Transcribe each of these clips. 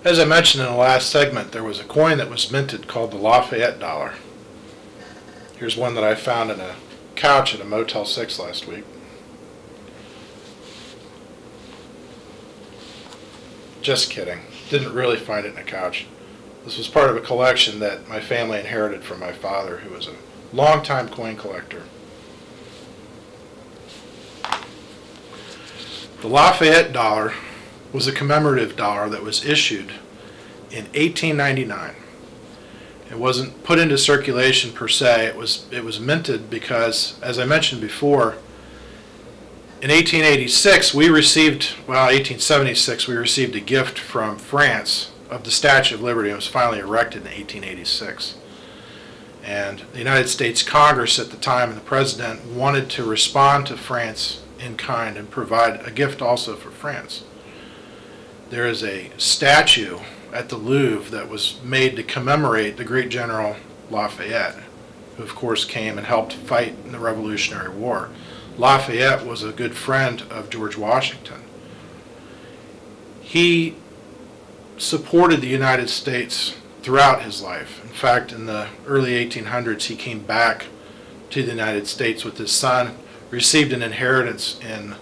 As I mentioned in the last segment, there was a coin that was minted called the Lafayette Dollar. Here's one that I found in a couch at a Motel 6 last week. Just kidding. Didn't really find it in a couch. This was part of a collection that my family inherited from my father, who was a longtime coin collector. The Lafayette Dollar was a commemorative dollar that was issued in 1899. It wasn't put into circulation per se. It was minted because, as I mentioned before, in 1886 we received, well, 1876 we received a gift from France of the Statue of Liberty. It was finally erected in 1886. And the United States Congress at the time and the President wanted to respond to France in kind and provide a gift also for France. There is a statue at the Louvre that was made to commemorate the great General Lafayette, who of course came and helped fight in the Revolutionary War. Lafayette was a good friend of George Washington. He supported the United States throughout his life. In fact, in the early 1800s, he came back to the United States with his son, received an inheritance in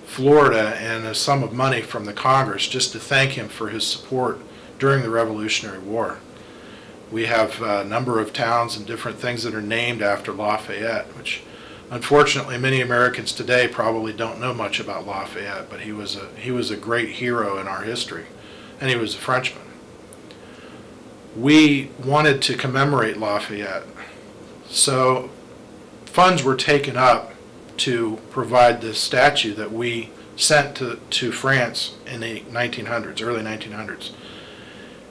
Florida and a sum of money from the Congress just to thank him for his support during the Revolutionary War. We have a number of towns and different things that are named after Lafayette, which unfortunately many Americans today probably don't know much about Lafayette, but he was a great hero in our history, and he was a Frenchman. We wanted to commemorate Lafayette, so funds were taken up to provide this statue that we sent to France in the 1900s, early 1900s.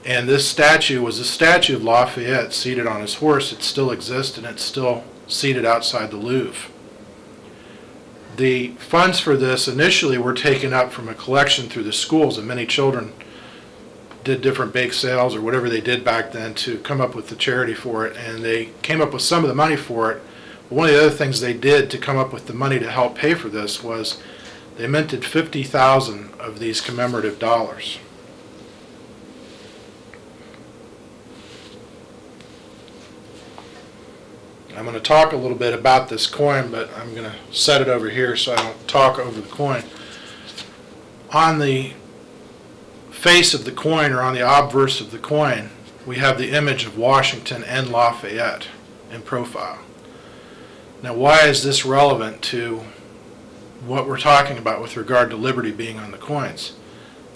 And this statue was a statue of Lafayette seated on his horse. It still exists, and it's still seated outside the Louvre. The funds for this initially were taken up from a collection through the schools, and many children did different bake sales or whatever they did back then to come up with the charity for it, and they came up with some of the money for it. One of the other things they did to come up with the money to help pay for this was they minted 50,000 of these commemorative dollars. I'm going to talk a little bit about this coin, but I'm going to set it over here so I don't talk over the coin. On the face of the coin, or on the obverse of the coin, we have the image of Washington and Lafayette in profile. Now, why is this relevant to what we're talking about with regard to liberty being on the coins?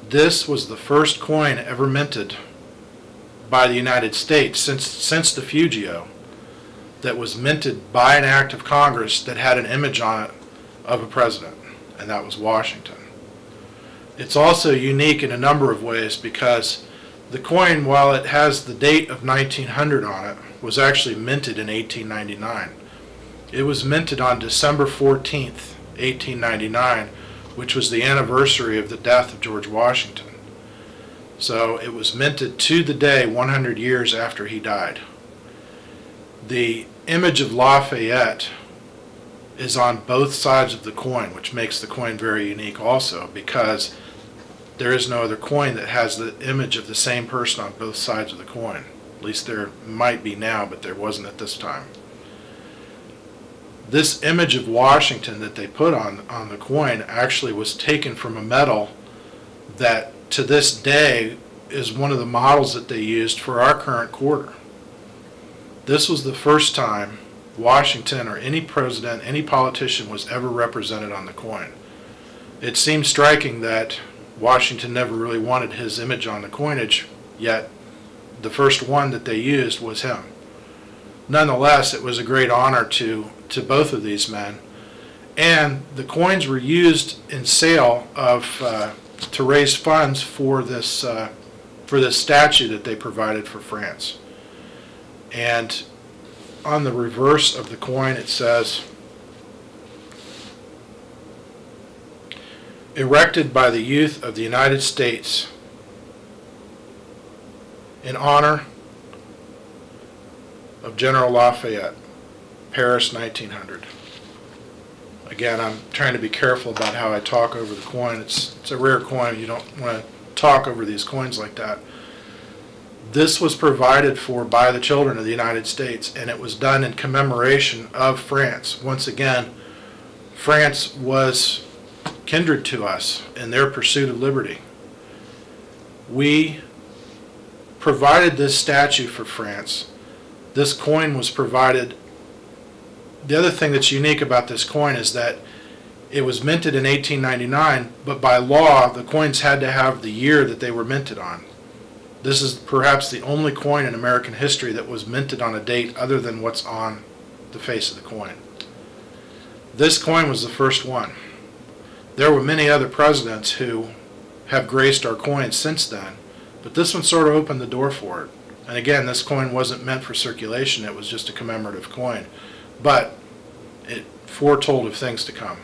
This was the first coin ever minted by the United States since the Fugio that was minted by an act of Congress that had an image on it of a president, and that was Washington. It's also unique in a number of ways because the coin, while it has the date of 1900 on it, was actually minted in 1899. It was minted on December 14th, 1899, which was the anniversary of the death of George Washington. So it was minted to the day 100 years after he died. The image of Lafayette is on both sides of the coin, which makes the coin very unique also, because there is no other coin that has the image of the same person on both sides of the coin. At least there might be now, but there wasn't at this time. This image of Washington that they put on the coin actually was taken from a medal that to this day is one of the models that they used for our current quarter. This was the first time Washington or any president, any politician was ever represented on the coin. It seems striking that Washington never really wanted his image on the coinage, yet the first one that they used was him. Nonetheless, it was a great honor to both of these men, and the coins were used in sale to raise funds for this statue that they provided for France. And on the reverse of the coin it says, "Erected by the youth of the United States in honor of General Lafayette, Paris, 1900. Again, I'm trying to be careful about how I talk over the coin. It's a rare coin. You don't want to talk over these coins like that. This was provided for by the children of the United States, and it was done in commemoration of France. Once again, France was kindred to us in their pursuit of liberty. We provided this statue for France. This coin was provided. The other thing that's unique about this coin is that it was minted in 1899, but by law, the coins had to have the year that they were minted on. This is perhaps the only coin in American history that was minted on a date other than what's on the face of the coin. This coin was the first one. There were many other presidents who have graced our coins since then, but this one sort of opened the door for it. And again, this coin wasn't meant for circulation, it was just a commemorative coin. But it foretold of things to come.